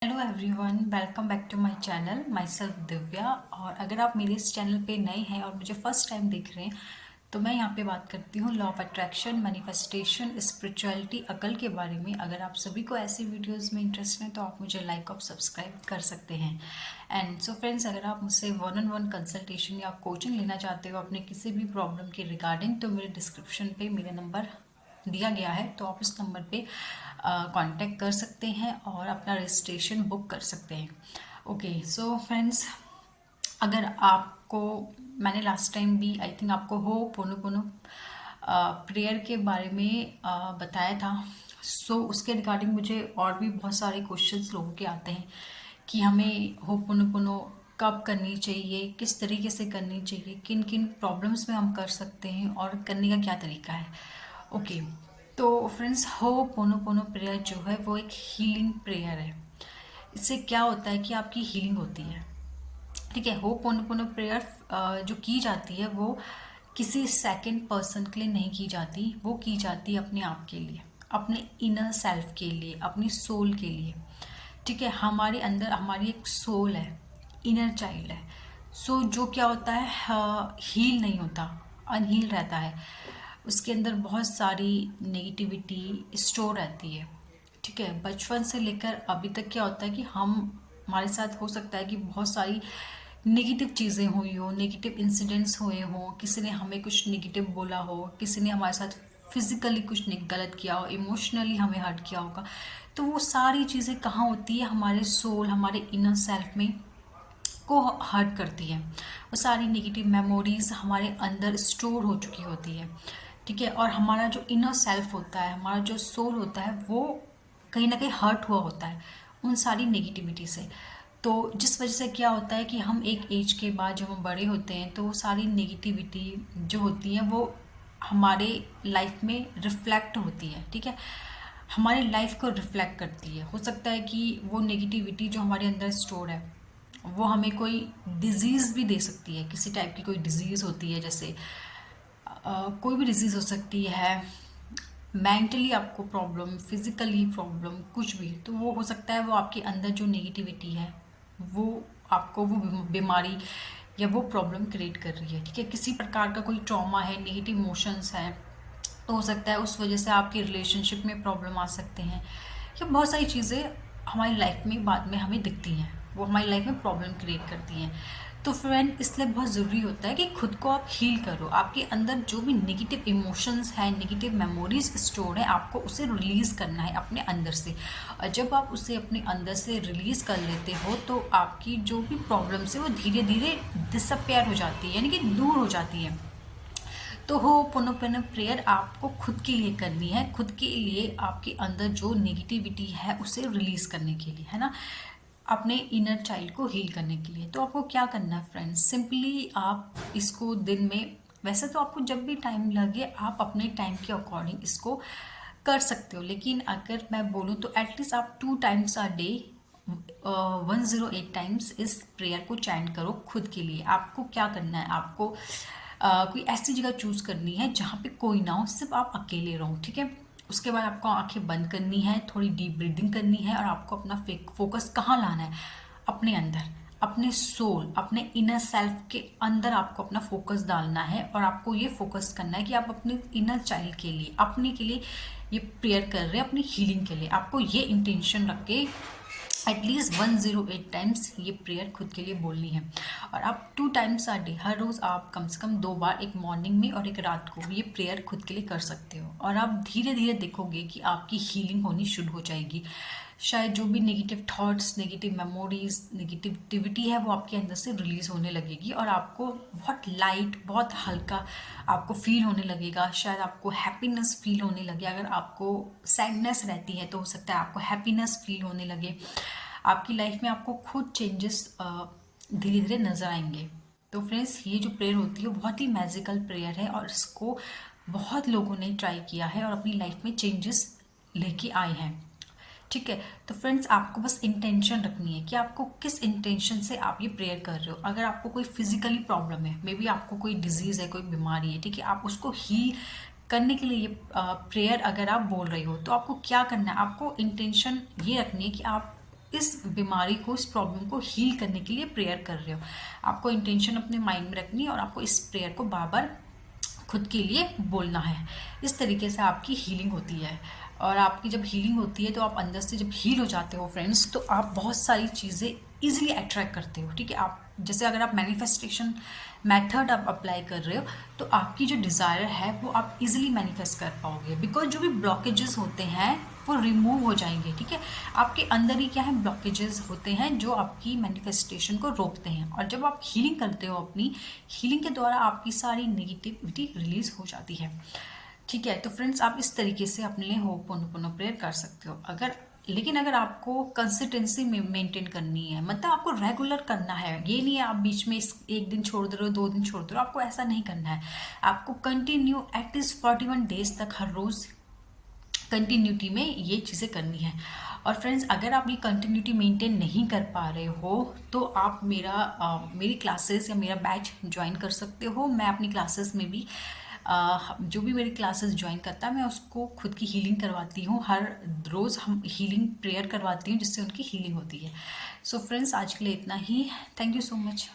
Hello everyone, welcome back to my channel. Myself Divya. और अगर आप मेरे इस चैनल पे नए हैं और मुझे फर्स्ट टाइम देख रहे हैं तो मैं यहाँ पे बात करती हूँ law of attraction, manifestation, spirituality, अकल के बारे में। अगर आप सभी को ऐसी वीडियोस में इंटरेस्ट है तो आप मुझे लाइक और सब्सक्राइब कर सकते हैं। एंड सो फ्रेंड्स, अगर आप मुझसे 1-on-1 कंसल्टेशन या कोचिंग लेना चाहते हो अपने किसी भी प्रॉब्लम के रिगार्डिंग, तो मेरे डिस्क्रिप्शन पे मेरा नंबर दिया गया है, तो आप उस नंबर पे कांटेक्ट कर सकते हैं और अपना रजिस्ट्रेशन बुक कर सकते हैं। ओके सो फ्रेंड्स, अगर आपको मैंने लास्ट टाइम भी आई थिंक आपको हो पोनो प्रेयर के बारे में बताया था। सो उसके रिगार्डिंग मुझे और भी बहुत सारे क्वेश्चंस लोगों के आते हैं कि हमें हो पोनो कब करनी चाहिए, किस तरीके से करनी चाहिए, किन किन प्रॉब्लम्स में हम कर सकते हैं और करने का क्या तरीका है। ओके, तो फ्रेंड्स, हो पोनो प्रेयर जो है वो एक हीलिंग प्रेयर है। इससे क्या होता है कि आपकी हीलिंग होती है। ठीक है, हो पोनो प्रेयर जो की जाती है वो किसी सेकंड पर्सन के लिए नहीं की जाती, वो की जाती है अपने आप के लिए, अपने इनर सेल्फ के लिए, अपनी सोल के लिए। ठीक है, हमारे अंदर हमारी एक सोल है, इनर चाइल्ड है। सो जो क्या होता है, हील नहीं होता, अनहील रहता है। उसके अंदर बहुत सारी नेगेटिविटी स्टोर रहती है। ठीक है, बचपन से लेकर अभी तक क्या होता है कि हम हमारे साथ हो सकता है कि बहुत सारी नेगेटिव चीज़ें हुई हो, नेगेटिव इंसिडेंट्स हुए हों, किसी ने हमें कुछ नेगेटिव बोला हो, किसी ने हमारे साथ फिजिकली कुछ गलत किया हो, इमोशनली हमें हर्ट किया होगा। तो वो सारी चीज़ें कहाँ होती है, हमारे सोल, हमारे इनर सेल्फ में को हर्ट करती है। वो सारी नेगेटिव मेमोरीज हमारे अंदर स्टोर हो चुकी होती है। ठीक है, और हमारा जो इनर सेल्फ होता है, हमारा जो सोल होता है, वो कहीं ना कहीं हर्ट हुआ होता है उन सारी नेगेटिविटी से। तो जिस वजह से क्या होता है कि हम एक एज के बाद जब हम बड़े होते हैं तो वो सारी नेगेटिविटी जो होती है वो हमारे लाइफ में रिफ्लेक्ट होती है। ठीक है, हमारी लाइफ को रिफ्लेक्ट करती है। हो सकता है कि वो नेगेटिविटी जो हमारे अंदर स्टोर है वो हमें कोई डिजीज़ भी दे सकती है। किसी टाइप की कोई डिजीज़ होती है, जैसे कोई भी डिजीज़ हो सकती है, मेंटली आपको प्रॉब्लम, फिजिकली प्रॉब्लम, कुछ भी। तो वो हो सकता है वो आपके अंदर जो नेगेटिविटी है वो आपको वो बीमारी या वो प्रॉब्लम क्रिएट कर रही है। ठीक है, किसी प्रकार का कोई ट्रॉमा है, नेगेटिव इमोशंस है, तो हो सकता है उस वजह से आपके रिलेशनशिप में प्रॉब्लम आ सकते हैं, या बहुत सारी चीज़ें हमारी लाइफ में बाद में हमें दिखती हैं, वो हमारी लाइफ में प्रॉब्लम क्रिएट करती हैं। तो फ्रेंड, इसलिए बहुत ज़रूरी होता है कि खुद को आप हील करो। आपके अंदर जो भी नेगेटिव इमोशंस हैं, नेगेटिव मेमोरीज स्टोर है, आपको उसे रिलीज़ करना है अपने अंदर से। और जब आप उसे अपने अंदर से रिलीज़ कर लेते हो तो आपकी जो भी प्रॉब्लम्स है वो धीरे धीरे डिसअपेयर हो जाती है, यानी कि दूर हो जाती है। तो हो पुनः प्रेयर आपको खुद के लिए करनी है, खुद के लिए, आपके अंदर जो नेगेटिविटी है उसे रिलीज करने के लिए, है ना, अपने इनर चाइल्ड को हील करने के लिए। तो आपको क्या करना है फ्रेंड्स, सिंपली आप इसको दिन में, वैसे तो आपको जब भी टाइम लगे आप अपने टाइम के अकॉर्डिंग इसको कर सकते हो, लेकिन अगर मैं बोलूँ तो एटलीस्ट आप 2 times a day 108 टाइम्स इस प्रेयर को चैंट करो खुद के लिए। आपको क्या करना है, आपको कोई ऐसी जगह चूज करनी है जहाँ पे कोई ना हो, सिर्फ आप अकेले रहो। ठीक है, उसके बाद आपको आंखें बंद करनी है, थोड़ी डीप ब्रीदिंग करनी है, और आपको अपना फोकस कहाँ लाना है, अपने अंदर, अपने सोल, अपने इनर सेल्फ के अंदर आपको अपना फोकस डालना है। और आपको ये फोकस करना है कि आप अपने इनर चाइल्ड के लिए, अपने के लिए ये प्रेयर कर रहे हैं, अपनी हीलिंग के लिए। आपको ये इंटेंशन रख के एटलीस्ट 108 टाइम्स ये प्रेयर खुद के लिए बोलनी है। और आप 2 times a day, हर रोज़ आप कम से कम 2 बार, एक मॉर्निंग में और एक रात को, ये प्रेयर खुद के लिए कर सकते हो। और आप धीरे धीरे देखोगे कि आपकी हीलिंग होनी शुरू हो जाएगी। शायद जो भी negative thoughts, negative memories, negativity है वो आपके अंदर से रिलीज होने लगेगी और आपको बहुत लाइट, बहुत हल्का आपको फील होने लगेगा। शायद आपको हैप्पीनेस फील होने लगे। अगर आपको सैडनेस रहती है तो हो सकता है आपको हैप्पीनेस फील होने लगे। आपकी लाइफ में आपको खुद चेंजेस धीरे धीरे नजर आएंगे। तो फ्रेंड्स, ये जो प्रेयर होती है बहुत ही मैजिकल प्रेयर है और इसको बहुत लोगों ने ट्राई किया है और अपनी लाइफ में चेंजेस लेके आए हैं। ठीक है, तो फ्रेंड्स, आपको बस इंटेंशन रखनी है कि आपको किस इंटेंशन से आप ये प्रेयर कर रहे हो। अगर आपको कोई फिजिकली प्रॉब्लम है, मे बी आपको कोई डिजीज है, कोई बीमारी है, ठीक है, आप उसको हील करने के लिए ये प्रेयर अगर आप बोल रहे हो तो आपको क्या करना है, आपको इंटेंशन ये रखनी है कि आप इस बीमारी को, इस प्रॉब्लम को हील करने के लिए प्रेयर कर रहे हो। आपको इंटेंशन अपने माइंड में रखनी है और आपको इस प्रेयर को बार बार खुद के लिए बोलना है। इस तरीके से आपकी हीलिंग होती है। और आपकी जब हीलिंग होती है तो आप अंदर से जब हील हो जाते हो फ्रेंड्स, तो आप बहुत सारी चीज़ें ईजिली अट्रैक्ट करते हो। ठीक है, आप जैसे अगर आप मैनिफेस्टेशन मेथड आप अप्लाई कर रहे हो तो आपकी जो डिज़ायर है वो आप इजीली मैनिफेस्ट कर पाओगे, बिकॉज जो भी ब्लॉकेजेस होते हैं वो रिमूव हो जाएंगे। ठीक है, आपके अंदर ही क्या है, ब्लॉकेजेस होते हैं जो आपकी मैनिफेस्टेशन को रोकते हैं। और जब आप हीलिंग करते हो, अपनी हीलिंग के द्वारा आपकी सारी नेगेटिविटी रिलीज हो जाती है। ठीक है, तो फ्रेंड्स आप इस तरीके से अपने लिए होपोनोपोनो प्रेयर कर सकते हो। लेकिन अगर आपको कंसिस्टेंसी में मेंटेन करनी है, मतलब आपको रेगुलर करना है, ये नहीं है आप बीच में एक दिन छोड़ दे रहे हो, 2 दिन छोड़ दे रहे हो, आपको ऐसा नहीं करना है। आपको कंटिन्यू एटलीस्ट 41 डेज तक हर रोज़ कंटिन्यूटी में ये चीज़ें करनी है। और फ्रेंड्स अगर आप ये कंटिन्यूटी मेंटेन नहीं कर पा रहे हो तो आप मेरी क्लासेस या मेरा बैच ज्वाइन कर सकते हो। मैं अपनी क्लासेस में भी जो भी मेरी क्लासेस ज्वाइन करता है मैं उसको खुद की हीलिंग करवाती हूँ। हर रोज़ हम हीलिंग प्रेयर करवाती हूँ जिससे उनकी हीलिंग होती है। सो फ्रेंड्स आज के लिए इतना ही। Thank you so much.